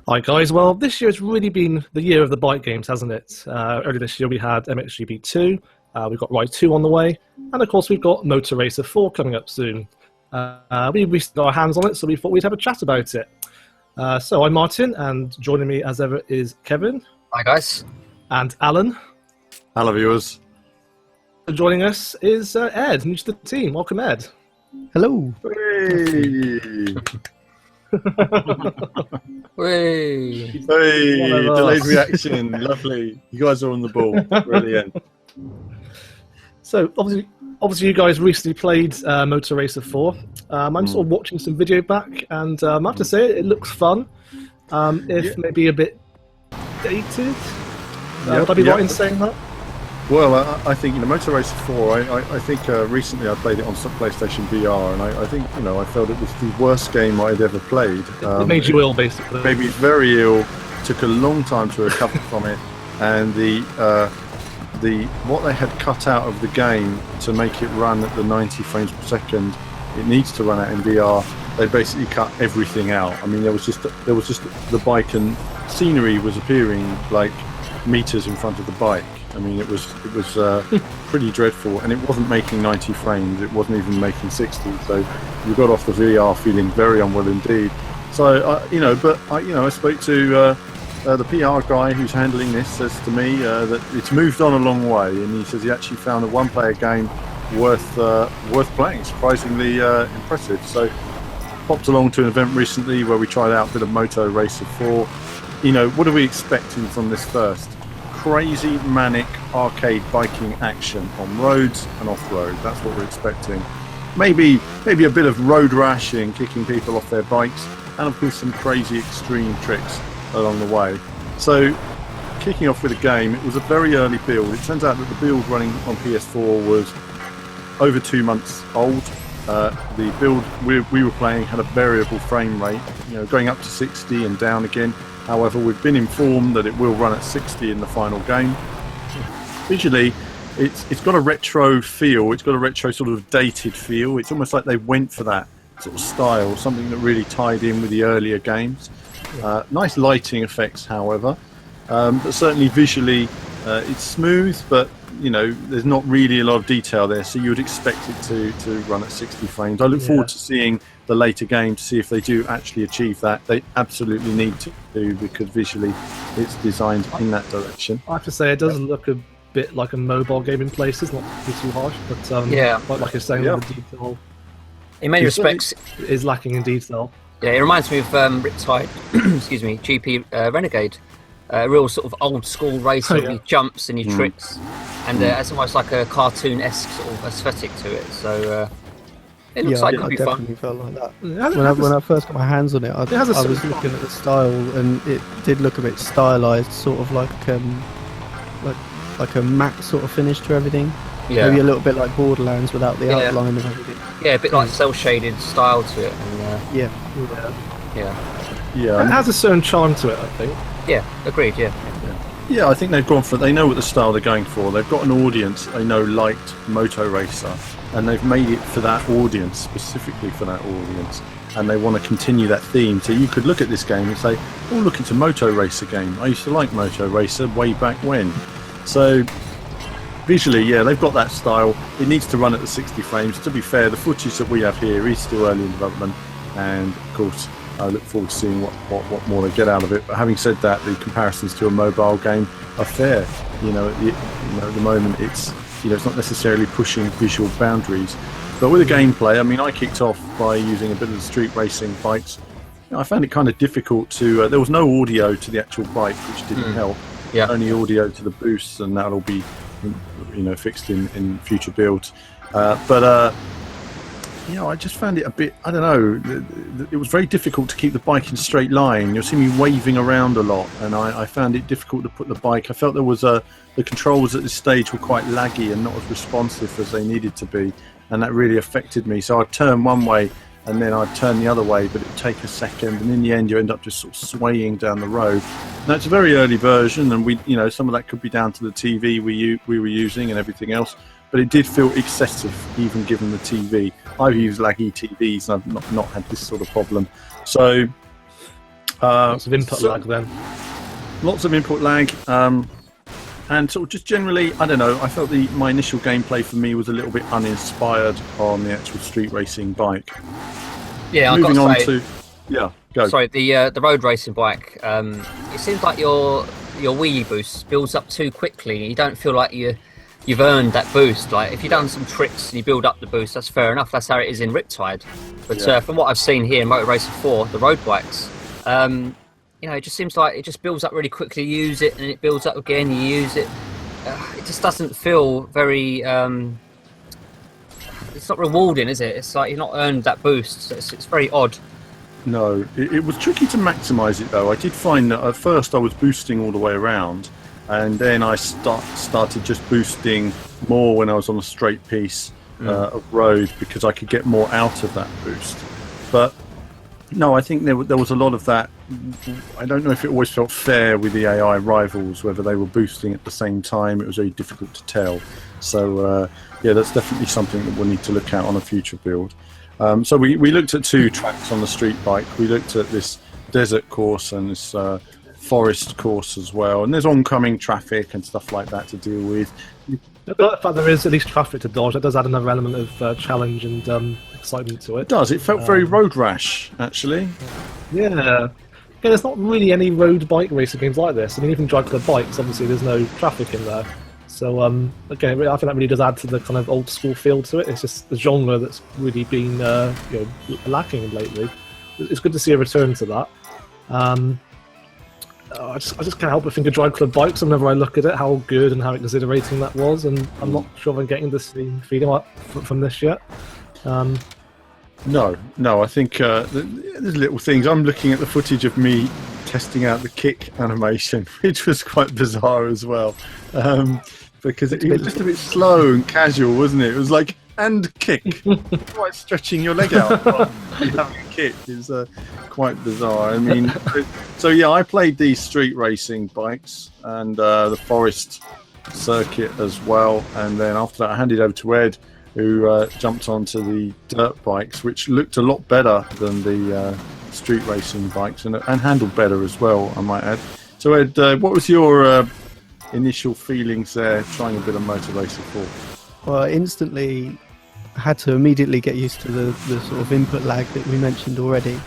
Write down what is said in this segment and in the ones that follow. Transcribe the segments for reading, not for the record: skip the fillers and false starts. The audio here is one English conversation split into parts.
Hi guys, well this year has really been the year of the bike games, hasn't it? Earlier this year we had MXGP 2, we've got Ride 2 on the way, and of course we've got Moto Racer 4 coming up soon. We recently got our hands on it, so we thought we'd have a chat about it. So I'm Martin, and joining me as ever is Kevin. Hi guys. And Alan. Hello viewers. And joining us is Ed, new to the team. Welcome Ed. Hello. Hey. Hey. Hey, delayed reaction. Lovely. You guys are on the ball. Brilliant. So obviously you guys recently played Moto Racer 4. I'm sort of watching some video back, and I have to say it looks fun. Maybe a bit dated. Would I be right in saying that? Well, I think Moto Racer 4. I think recently I played it on some PlayStation VR, and I think I felt it was the worst game I'd ever played. It made you ill, basically. Made me very ill. Took a long time to recover from it, and what they had cut out of the game to make it run at the 90 frames per second, it needs to run out in VR. They basically cut everything out. I mean, there was just the bike, and scenery was appearing like meters in front of the bike. I mean, it was pretty dreadful, and it wasn't making 90 frames. It wasn't even making 60. So you got off the VR feeling very unwell indeed. So I spoke to the PR guy who's handling this. Says to me that it's moved on a long way, and he says he actually found a one-player game worth playing. Surprisingly impressive. So popped along to an event recently where we tried out a bit of Moto Racer 4. What are we expecting from this first? Crazy, manic, arcade biking action on roads and off-road. That's what we're expecting. Maybe a bit of road rashing, kicking people off their bikes, and of course some crazy extreme tricks along the way. So, kicking off with a game, it was a very early build. It turns out that the build running on PS4 was over 2 months old. The build we were playing had a variable frame rate, going up to 60 and down again. However, we've been informed that it will run at 60 in the final game. Visually, it's got a retro feel. It's got a retro sort of dated feel. It's almost like they went for that sort of style, something that really tied in with the earlier games. Nice lighting effects, however, but certainly visually it's smooth, but there's not really a lot of detail there, so you would expect it to run at 60 frames. I look forward to seeing the later game to see if they do actually achieve that. They absolutely need to, because visually it's designed in that direction. I have to say it does look a bit like a mobile game in places, not to be too harsh, but like you're saying, the detail in many respects is lacking in detail. Yeah, it reminds me of Riptide, excuse me, GP Renegade. A real sort of old school racer with your jumps and your tricks, and it's almost like a cartoon-esque sort of aesthetic to it. So it looks like it could be fun. I definitely felt like that. When I first got my hands on it, I was looking at the style, and it did look a bit stylized, sort of like a matte sort of finish to everything. Yeah. Maybe a little bit like Borderlands without the outline of everything. Yeah, a bit like cel-shaded style to it. And, Yeah. It has a certain charm to it, I think. Yeah, agreed. Yeah, I think they've gone for. They know what the style they're going for. They've got an audience they know liked Moto Racer, and they've made it for that audience, specifically for that audience, and they want to continue that theme. So you could look at this game and say, "Oh, look, it's a Moto Racer game. I used to like Moto Racer way back when." So visually, they've got that style. It needs to run at the 60 frames. To be fair, the footage that we have here is still early in development, and of course, I look forward to seeing what more they get out of it. But having said that, the comparisons to a mobile game are fair. At the moment, it's it's not necessarily pushing visual boundaries. But with the gameplay, I mean, I kicked off by using a bit of the street racing bikes. I found it kind of difficult to. There was no audio to the actual bike, which didn't help. Yeah. Only audio to the boosts, and that'll be fixed in future builds. I just found it a bit, I don't know, it was very difficult to keep the bike in a straight line. You'll see me waving around a lot, and I found it difficult to put the bike. I felt there was the controls at this stage were quite laggy and not as responsive as they needed to be, and that really affected me. So I'd turn one way and then I'd turn the other way, but it'd take a second, and in the end you end up just sort of swaying down the road. Now it's a very early version, and some of that could be down to the TV we were using and everything else. But it did feel excessive, even given the TV. I've used laggy TVs and I've not had this sort of problem. So Lots of input lag then. Lots of input lag, and sort of just generally, I don't know. I felt my initial gameplay for me was a little bit uninspired on the actual street racing bike. Yeah, moving I've on got to say, yeah, go. Sorry, the road racing bike. It seems like your wheelie boost builds up too quickly. You don't feel like you've earned that boost. Like if you've done some tricks and you build up the boost, that's fair enough. That's how it is in Riptide. But from what I've seen here in Moto Racer 4, the road bikes, it just seems like it just builds up really quickly. You use it and it builds up again. You use it. It just doesn't feel very. It's not rewarding, is it? It's like you've not earned that boost. It's very odd. No, it was tricky to maximise it though. I did find that at first I was boosting all the way around, and then I started just boosting more when I was on a straight piece of road because I could get more out of that boost. But no, I think there was a lot of that. I don't know if it always felt fair with the AI rivals, whether they were boosting at the same time. It was very difficult to tell. So that's definitely something that we'll need to look at on a future build. So we looked at 2 tracks on the street bike. We looked at this desert course and this forest course as well. And there's oncoming traffic and stuff like that to deal with. The fact there is at least traffic to dodge, it does add another element of challenge and excitement to it. It does. It felt very road rash, actually. Yeah. Again, there's not really any road bike racing games like this. I mean, even Drive Club Bikes, obviously there's no traffic in there. So, again, I think that really does add to the kind of old school feel to it. It's just the genre that's really been lacking lately. It's good to see a return to that. I just can't help but think of Drive Club Bikes whenever I look at it, how good and how exhilarating that was, and I'm not sure if I'm getting the same feeling from this yet. No, I think there's little things. I'm looking at the footage of me testing out the kick animation, which was quite bizarre as well, because it was just a bit slow and casual, wasn't it? It was like, and kick, quite stretching your leg out while having a kick is quite bizarre. I mean, so yeah, I played these street racing bikes and the forest circuit as well, and then after that I handed over to Ed, who jumped onto the dirt bikes, which looked a lot better than the street racing bikes and handled better as well, I might add. So Ed, what was your initial feelings there trying a bit of Motor Racer 4? Well, I instantly had to immediately get used to the sort of input lag that we mentioned already.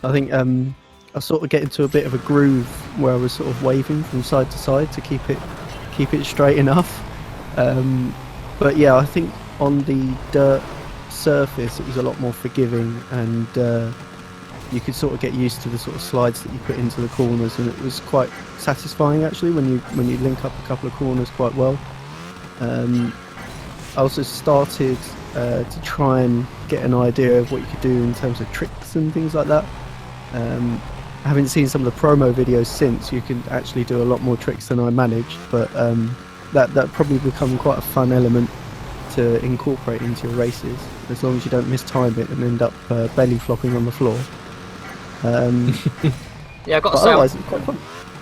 I think I sort of get into a bit of a groove where I was sort of waving from side to side to keep it straight enough. But yeah, I think on the dirt surface it was a lot more forgiving, and you could sort of get used to the sort of slides that you put into the corners, and it was quite satisfying actually when you link up a couple of corners quite well. I also started to try and get an idea of what you could do in terms of tricks and things like that. Having seen some of the promo videos since, you can actually do a lot more tricks than I managed, but that probably become quite a fun element to incorporate into your races, as long as you don't mistime it and end up belly flopping on the floor. Yeah, I've got to say, otherwise, it's quite fun.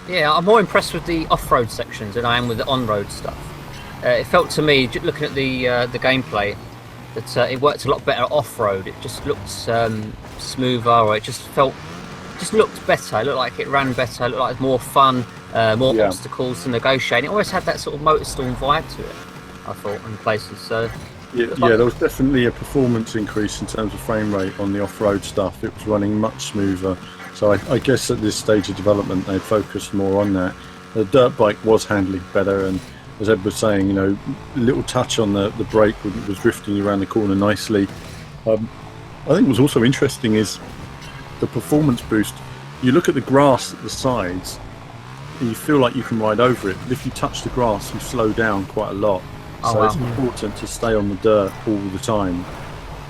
Yeah, I'm more impressed with the off-road sections than I am with the on-road stuff. It felt to me, looking at the gameplay, that it worked a lot better off-road. It just looked smoother, or it just looked better. It looked like it ran better. It looked like it was more fun, more obstacles to negotiate. It always had that sort of Motorstorm vibe to it, I thought, in places. So yeah, there was definitely a performance increase in terms of frame rate on the off-road stuff. It was running much smoother. So I guess at this stage of development they focused more on that. The dirt bike was handling better, and as Ed was saying, a little touch on the brake was drifting you around the corner nicely. I think what's also interesting is the performance boost. You look at the grass at the sides and you feel like you can ride over it, but if you touch the grass you slow down quite a lot. It's important to stay on the dirt all the time,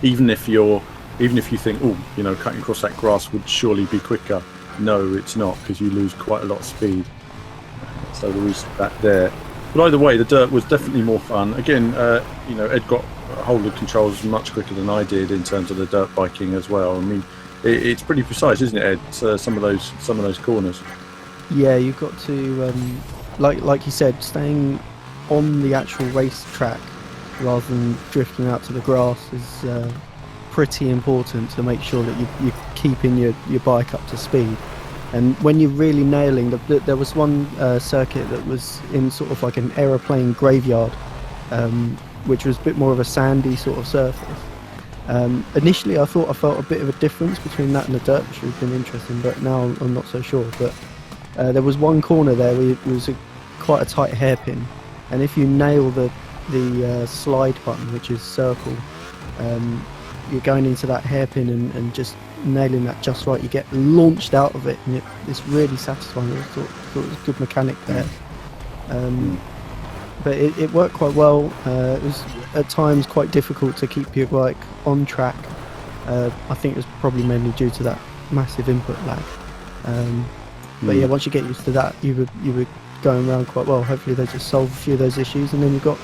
even if you think, cutting across that grass would surely be quicker. No, it's not, because you lose quite a lot of speed. So there is that there. But either way, the dirt was definitely more fun. Again, Ed got a hold of the controls much quicker than I did in terms of the dirt biking as well. I mean, it's pretty precise, isn't it, Ed? Some of those corners. Yeah, you've got to, like you said, staying on the actual race track rather than drifting out to the grass is pretty important to make sure that you're keeping your bike up to speed. And when you're really nailing, there was one circuit that was in sort of like an aeroplane graveyard, which was a bit more of a sandy sort of surface. Initially, I thought I felt a bit of a difference between that and the dirt, which would have been interesting, but now I'm not so sure. But there was one corner there where it was quite a tight hairpin, and if you nail the slide button, which is circle, you're going into that hairpin and just nailing that just right. You get launched out of it, and it's really satisfying. I thought it was a good mechanic there. But it worked quite well. It was at times quite difficult to keep you like on track. I think it was probably mainly due to that massive input lag. But yeah, once you get used to that, you were going around quite well. Hopefully they just solve a few of those issues, and then you've got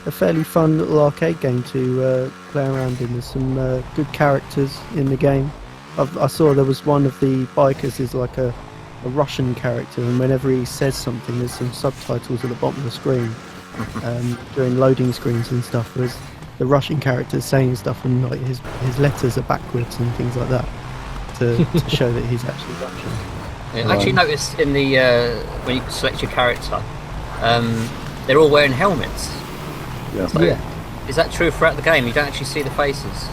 a fairly fun little arcade game to play around in. There's some good characters in the game. I saw there was one of the bikers is like a Russian character, and whenever he says something, there's some subtitles at the bottom of the screen during loading screens and stuff. Whereas the Russian character is saying stuff, and like his letters are backwards and things like that to show that he's actually Russian. Yeah, I actually noticed in the when you select your character, they're all wearing helmets. Yeah. So is that true throughout the game? You don't actually see the faces.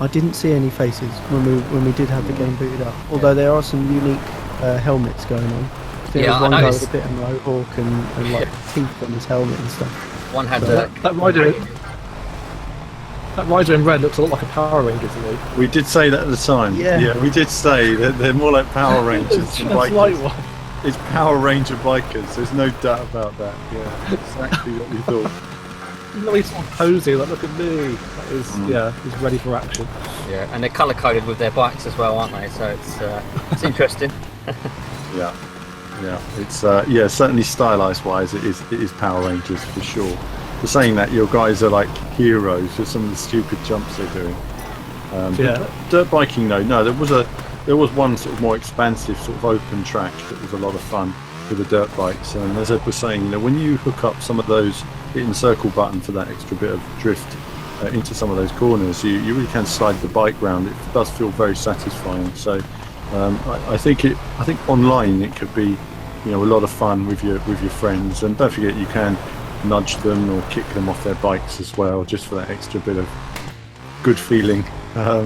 I didn't see any faces when we did have the game booted up. Although there are some unique helmets going on. There was one guy with a bit of mohawk and like teeth on his helmet and stuff. One had that rider in red looks a lot like a Power Ranger to me. We did say that at the time. Yeah, we did say that they're more like Power Rangers than bikers. Like one. It's Power Ranger bikers. There's no doubt about that. Yeah, exactly what we thought. The way he's sort of posing, like, look at me. That is, he's ready for action. Yeah, and they're colour coded with their bikes as well, aren't they? So it's interesting. Yeah, it's certainly stylized wise, it is Power Rangers for sure. For saying that, your guys are like heroes for some of the stupid jumps they're doing. Dirt biking, no, there was one sort of more expansive sort of open track that was a lot of fun with the dirt bikes. And as Ed was saying, when you hook up some of those, hitting the circle button for that extra bit of drift into some of those corners, you really can slide the bike round. It does feel very satisfying. So I think online it could be a lot of fun with your friends. And don't forget, you can nudge them or kick them off their bikes as well, just for that extra bit of good feeling. I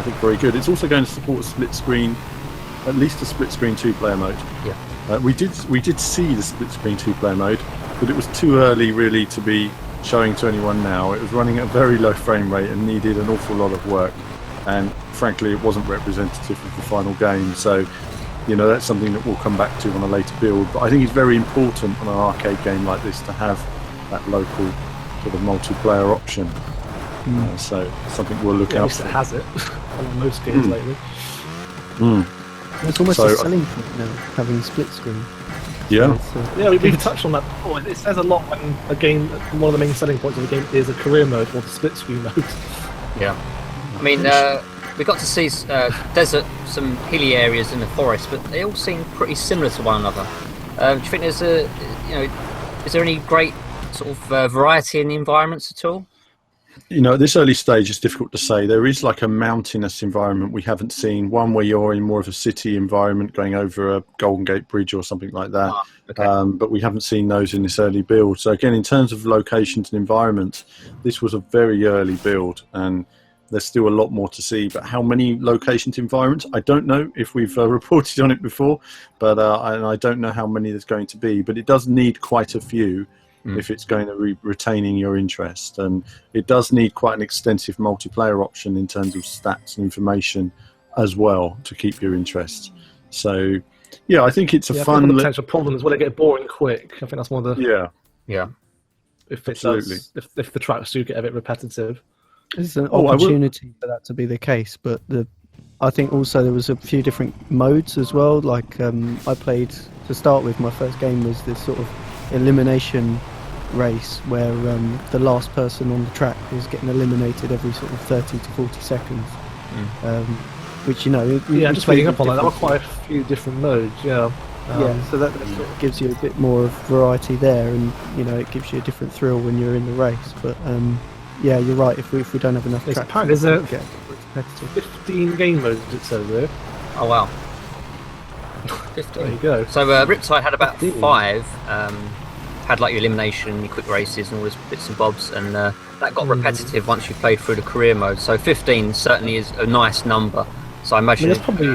think very good. It's also going to support a split screen, at least a split screen 2-player mode. Yeah. We did see the split screen 2-player mode, but it was too early really to be showing to anyone now. It was running at a very low frame rate and needed an awful lot of work, and frankly it wasn't representative of the final game. So that's something that we'll come back to on a later build, but I think it's very important on an arcade game like this to have that local sort of multiplayer option. So something we'll look out for. It has it on most games lately. It's almost a selling point now, having split screen. Yeah. We've touched on that before. It says a lot when a game, one of the main selling points of the game is a career mode or the split screen mode. Yeah. I mean, we got to see desert, some hilly areas in the forest, but they all seem pretty similar to one another. Do you think there's is there any great sort of variety in the environments at all? At this early stage, it's difficult to say. There is like a mountainous environment we haven't seen. One where you're in more of a city environment, going over a Golden Gate Bridge or something like that. Okay. But we haven't seen those in this early build. So again, in terms of locations and environments, this was a very early build, and there's still a lot more to see. But how many locations, environments, I don't know if we've reported on it before, but and I don't know how many there's going to be. But it does need quite a few if it's going to be retaining your interest, and it does need quite an extensive multiplayer option in terms of stats and information as well to keep your interest. So I think it's a fun potential problem is will it get boring quick. I think that's one of the if it absolutely does, if the tracks do get a bit repetitive. There's an opportunity for that to be the case, but I think also there was a few different modes as well. Like I played, to start with, my first game was this sort of elimination race where the last person on the track was getting eliminated every sort of 30 to 40 seconds. Which just reading up on that, there were quite a few different modes. So that sort of gives you a bit more of variety there, and it gives you a different thrill when you're in the race. But you're right, if we don't have enough tracks, apparently there's 15 game modes, it says there. Oh wow. 15. There you go. So Riptide had about 15. 5. Had like your elimination, your quick races, and all those bits and bobs, and that got repetitive once you played through the career mode. So 15 certainly is a nice number. So I imagine there's probably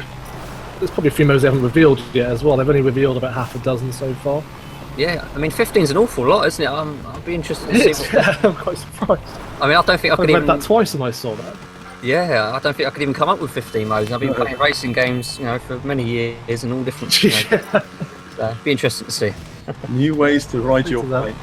a few modes they haven't revealed yet as well. They've only revealed about half a dozen so far. Yeah, I mean 15 is an awful lot, isn't it? I'll be interested to see. I'm quite surprised. I mean, I don't think I could read even. that twice and I saw that. Yeah, I don't think I could even come up with 15 modes. I've been playing racing games, for many years and all different. So it'd be interesting to see. New ways to ride your bike.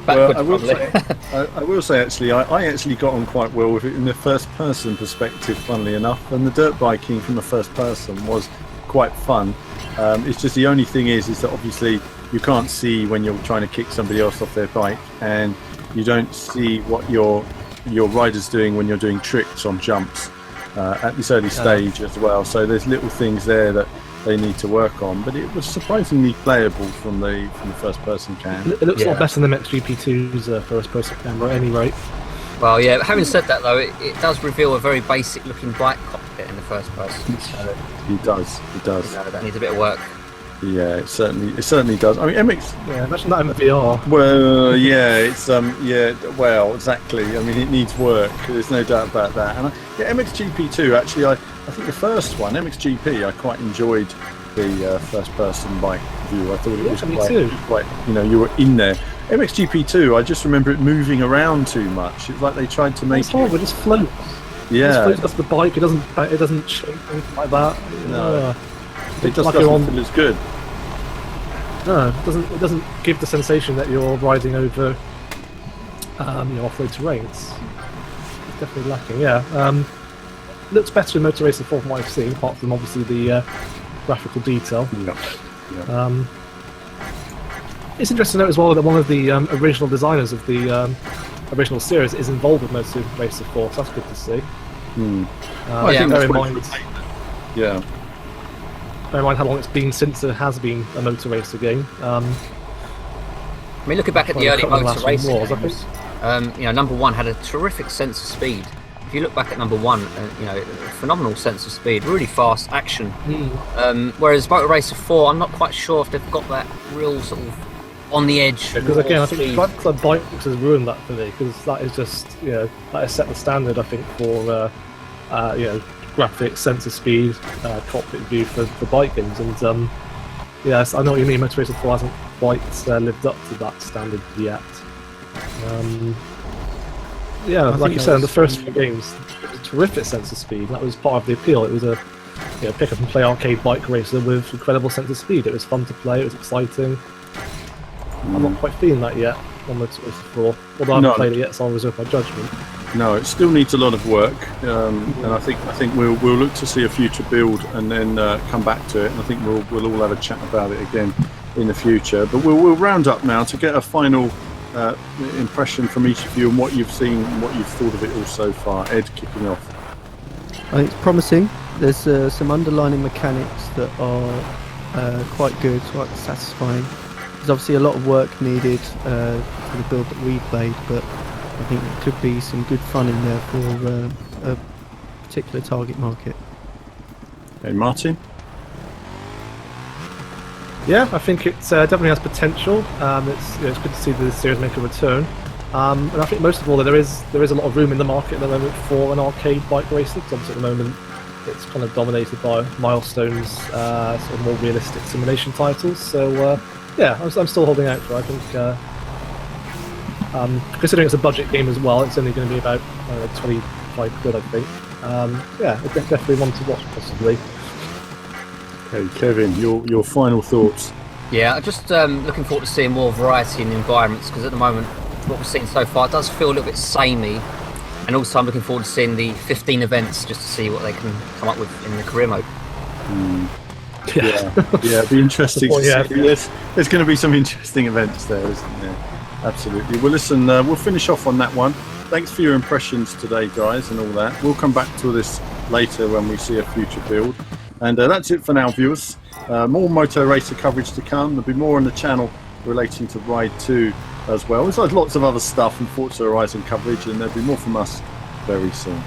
Well, I will say actually, I actually got on quite well with it in the first person perspective, funnily enough, and the dirt biking from the first person was quite fun. It's just the only thing is that obviously you can't see when you're trying to kick somebody else off their bike, and you don't see what your rider's doing when you're doing tricks on jumps at this early stage as well. So there's little things there that they need to work on, but it was surprisingly playable from the first person cam. It looks a lot better than MXGP2's first person camera at any rate. Well, yeah, but having said that though, it does reveal a very basic looking bike cockpit in the first person. So It does. that needs a bit of work. Yeah, it certainly does. I mean, MX. Yeah, imagine that in VR. Well, yeah, it's well, exactly. I mean, it needs work. There's no doubt about that. And MXGP2 actually, I think the first one, MXGP, I quite enjoyed the first-person bike view. I thought it was quite, you were in there. MXGP2, I just remember it moving around too much. It's like they tried to make it's horrible. It just floats. Yeah, it just floats off the bike. It doesn't shake anything like that. No, it just like doesn't feel as good. No, it doesn't give the sensation that you're riding over off-road terrain. It's definitely lacking. Yeah, looks better in Moto Racer 4 from what I've seen, apart from obviously the graphical detail. Yeah. It's interesting to note as well that one of the original designers of the original series is involved with Moto Racer 4, so that's good to see. I think bear in that's mind. Yeah. Bear in mind how long it's been since there has been a Motor Racer game. I mean, looking back at the early Motor Racing games, number 1 had a terrific sense of speed. If you look back at number 1, phenomenal sense of speed, really fast action. Whereas Motor Racer 4, I'm not quite sure if they've got that real sort of on the edge. Because again, I think Club Bikes has ruined that for me, because that is just that has set the standard, I think, for graphics, sense of speed, cockpit view for bike games, and yes, I know what you mean. Motor Racer 4 hasn't quite lived up to that standard yet. Like you said, in the first few games, it was a terrific sense of speed. That was part of the appeal. It was a pick up and play arcade bike racer with incredible sense of speed. It was fun to play. It was exciting. I'm not quite feeling that yet on Motor Racer 4, although I haven't played it yet, so I'll reserve my judgment. No, it still needs a lot of work, and I think we'll look to see a future build and then come back to it. And I think we'll all have a chat about it again in the future. But we'll round up now to get a final impression from each of you and what you've seen and what you've thought of it all so far. Ed, kicking off. I think it's promising. There's some underlying mechanics that are quite good, quite satisfying. There's obviously a lot of work needed for the build that we played, but I think there could be some good fun in there for a particular target market. Hey, Martin? Yeah, I think it definitely has potential. It's good to see the series make a return. And I think most of all, there is a lot of room in the market at the moment for an arcade bike racer. Because obviously at the moment, it's kind of dominated by Milestone's sort of more realistic simulation titles. So I'm still holding out for it. I think. Considering it's a budget game as well, it's only going to be about £25, I think. It's definitely one to watch, possibly. Okay, Kevin, your final thoughts. Yeah, just looking forward to seeing more variety in environments, because at the moment, what we've seen so far does feel a little bit samey. And also, I'm looking forward to seeing the 15 events just to see what they can come up with in the career mode. Yeah, it'd be interesting to see. There's going to be some interesting events there, isn't there? Absolutely. Well, listen, we'll finish off on that one. Thanks for your impressions today, guys, and all that. We'll come back to this later when we see a future build. And that's it for now, viewers. More Moto Racer coverage to come. There'll be more on the channel relating to Ride 2 as well. There's lots of other stuff and Forza Horizon coverage, and there'll be more from us very soon.